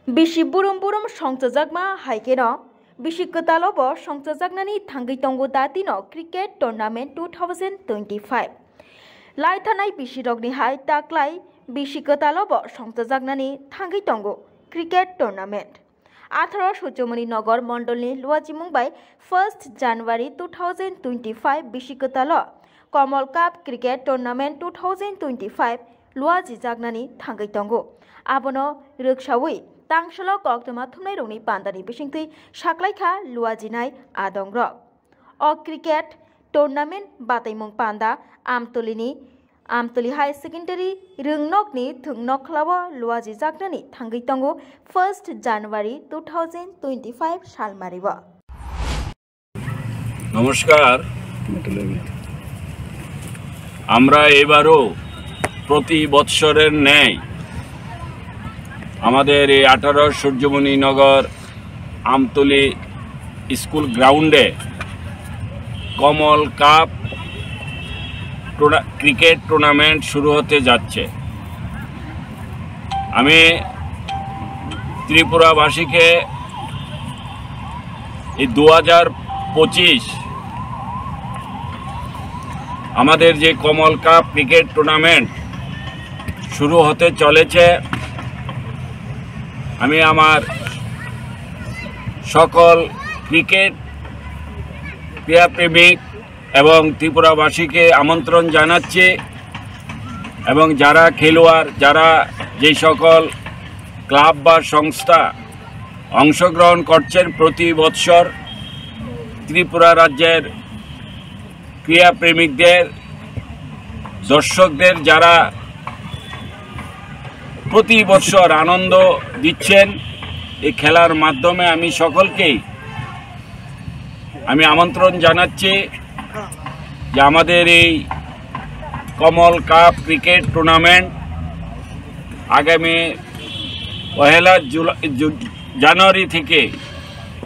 Bisi burum-burum songchajakma haikeno bisi ketalobo songchajaknani thangui tongo datino cricket tournament 2025 lai thanai bisi rokni hai taklai bisi ketalobo songchajaknani thangui tongo cricket tournament 18 Suryamani Nagar মন্ডলনি লুয়াজিমুংবাই 1 জানুয়ারি 2025 bisi ketalo Kamal cup cricket tournament 2025 লুয়াজি জাগনানি থাঙ্গৈ tongo abono roksawi tangshalo koktoma thumnai rokni pandani bisingtui saklaikha luajinai adongrok o cricket tournament bataimung panda Amtoli High Secondary Rungnokni Thungnok Khlabo Luaji Jagnani Thangui Tongo 1 January 2025 সালমারিব। নমস্কার, আমরা এবারও প্রতি বৎসরের ন্যায় আমাদের এই 18 সূর্যমণি নগর আমতলি স্কুল গ্রাউন্ডে কমল কাপ ক্রিকেট টুর্নামেন্ট শুরু হতে যাচ্ছে। আমি ত্রিপুরাবাসীকে এই 2025 আমাদের যে কমল কাপ ক্রিকেট টুর্নামেন্ট শুরু হতে চলেছে, আমি আমার সকল ক্রিকেট ক্রীড়াপ্রেমিক এবং ত্রিপুরাবাসীকে আমন্ত্রণ জানাচ্ছি এবং যারা খেলোয়াড়, যারা যে সকল ক্লাব বা সংস্থা অংশগ্রহণ করছেন প্রতি বৎসর ত্রিপুরা রাজ্যের ক্রীড়াপ্রেমিকদের, দর্শকদের যারা প্রতি বৎসর আনন্দ দিচ্ছেন এই খেলার মাধ্যমে, আমি সকলকেই আমন্ত্রণ জানাচ্ছি যে আমাদের এই কমল কাপ ক্রিকেট টুর্নামেন্ট আগামী 1 জানুয়ারি থেকে,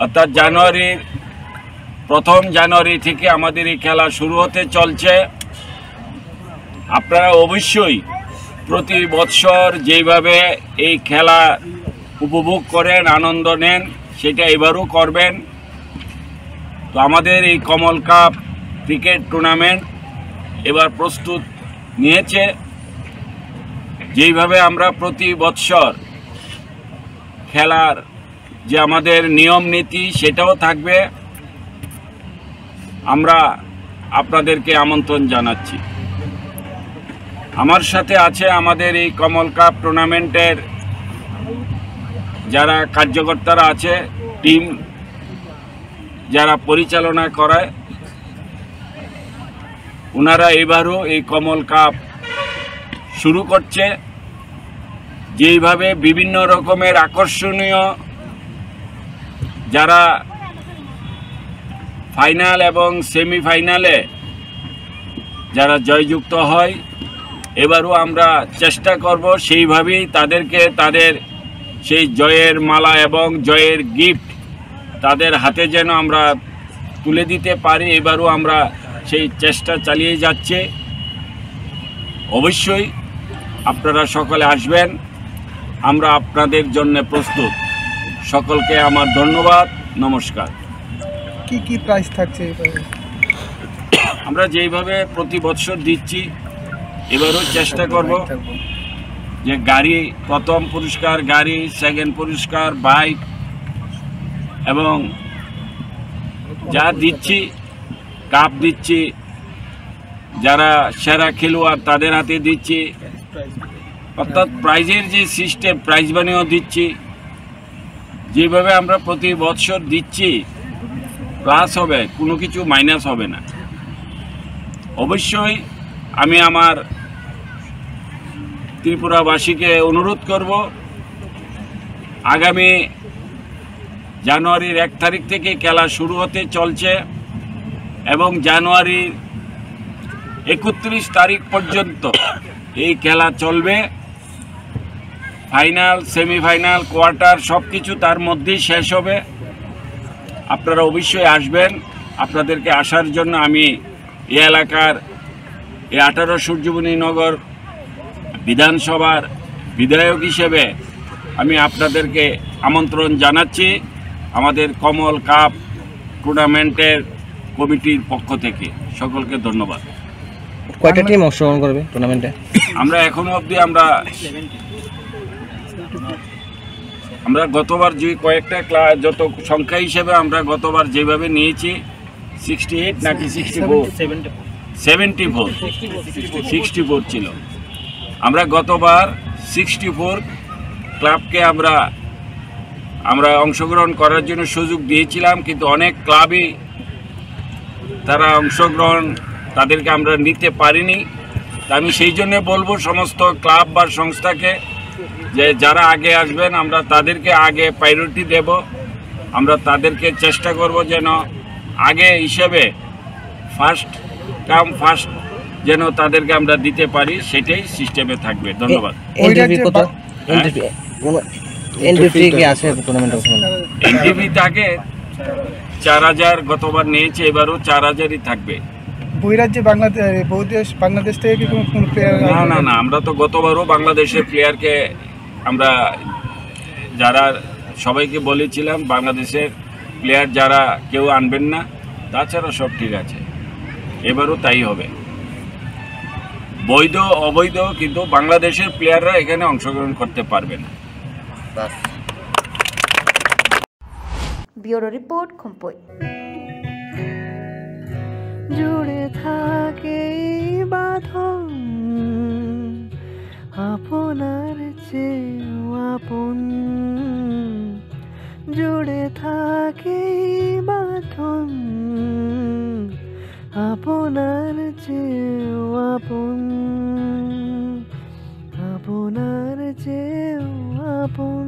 অর্থাৎ প্রথম জানুয়ারি থেকে আমাদের এই খেলা শুরু হতে চলছে। আপনারা অবশ্যই প্রতি বৎসর যেভাবে এই খেলা উপভোগ করেন, আনন্দ নেন, সেটা এবারও করবেন। তো আমাদের এই কমল কাপ ক্রিকেট টুর্নামেন্ট এবার প্রস্তুত নিয়েছে। যেইভাবে আমরা প্রতি বৎসর খেলার যে আমাদের নিয়ম নীতি সেটাও থাকবে, আমরা আপনাদেরকে আমন্ত্রণ জানাচ্ছি। আমার সাথে আছে আমাদের এই কমল কাপ টুর্নামেন্টের যারা কার্যকর্তারা আছে, টিম যারা পরিচালনা করায়, ওনারা এবারও এই কমল কাপ শুরু করছে। যেইভাবে বিভিন্ন রকমের আকর্ষণীয় যারা ফাইনাল এবং সেমিফাইনালে যারা জয়যুক্ত হয়, এবারও আমরা চেষ্টা করব সেইভাবেই তাদেরকে তাদের সেই জয়ের মালা এবং জয়ের গিফট তাদের হাতে যেন আমরা তুলে দিতে পারি। এবারও আমরা সেই চেষ্টা চালিয়ে যাচ্ছে। অবশ্যই আপনারা সকলে আসবেন, আমরা আপনাদের জন্য প্রস্তুত। সকলকে আমার ধন্যবাদ, নমস্কার। কি প্রাইস থাকছে? আমরা যেইভাবে প্রতি বছর দিচ্ছি, এবারও চেষ্টা করব যে গাড়ি, প্রথম পুরস্কার গাড়ি, সেকেন্ড পুরস্কার বাইক, এবং যা দিচ্ছি কাপ দিচ্ছি, যারা সেরা খেলোয়াড় তাদের হাতে দিচ্ছি, অর্থাৎ প্রাইজের যে সিস্টেম, প্রাইজ মানিও দিচ্ছি। যেভাবে আমরা প্রতি বৎসর দিচ্ছি, প্লাস হবে, কোনো কিছু মাইনাস হবে না। অবশ্যই আমি আমার ত্রিপুরাবাসীকে অনুরোধ করব, আগামী জানুয়ারির 1 তারিখ থেকে খেলা শুরু হতে চলছে এবং জানুয়ারির 31 তারিখ পর্যন্ত এই খেলা চলবে। ফাইনাল, সেমিফাইনাল, কোয়ার্টার সব কিছু তার মধ্যেই শেষ হবে। আপনারা অবশ্যই আসবেন। আপনাদেরকে আসার জন্য আমি এই এলাকার এই 18 সূর্যমণি নগর বিধানসভার বিধায়ক হিসেবে আমি আপনাদেরকে আমন্ত্রণ জানাচ্ছি আমাদের কমল কাপ টুর্নামেন্টের কমিটির পক্ষ থেকে। সকলকে ধন্যবাদ। কয়টা টিম অংশগ্রহণ করবে টুর্নামেন্টে? আমরা এখনো অবধি আমরা গতবার যে কয়েকটা যত সংখ্যা হিসেবে আমরা গতবার যেভাবে নিয়েছি 68 নাকি 64 ছিল। আমরা গতবার 64 ক্লাবকে আমরা অংশগ্রহণ করার জন্য সুযোগ দিয়েছিলাম, কিন্তু অনেক ক্লাবই তারা তাদেরকে আমরা নিতে পারিনি। তা আমি সেই জন্য বলবো সমস্ত ক্লাব বা সংস্থাকে যে যারা আগে আসবেন আমরা তাদেরকে আগে প্রায়োরিটি দেব। আমরা তাদেরকে চেষ্টা করব যেন আগে হিসেবে ফার্স্ট কাম ফার্স্ট যেন তাদেরকে আমরা দিতে পারি, সেটাই সিস্টেমে থাকবে। ধন্যবাদ। এনডিপি তাকে 4000 গতবার নিয়েছে, এবারও 4000ই থাকবে। বহিরাজ্যে বাংলাদেশ থেকে কি কোনো প্লেয়ার? না, আমরা তো গতবারও বাংলাদেশের প্লেয়ারকে আমরা যারা সবাইকে বলেছিলাম বাংলাদেশের প্লেয়ার যারা কেউ আনবেন না, তাছাড়া সব ঠিক আছে। এবারও তাই হবে, বৈধ অবৈধ, কিন্তু বাংলাদেশের প্লেয়াররা এখানে অংশগ্রহণ করতে পারবে না। Bureau report, Khampui. জুড়ে থাকে বাঁধন আপনার চেয়েও আপন, জুড়ে থাকে বাঁধন আপনার চেয়েও আপন, আপনার চেয়েও আপন।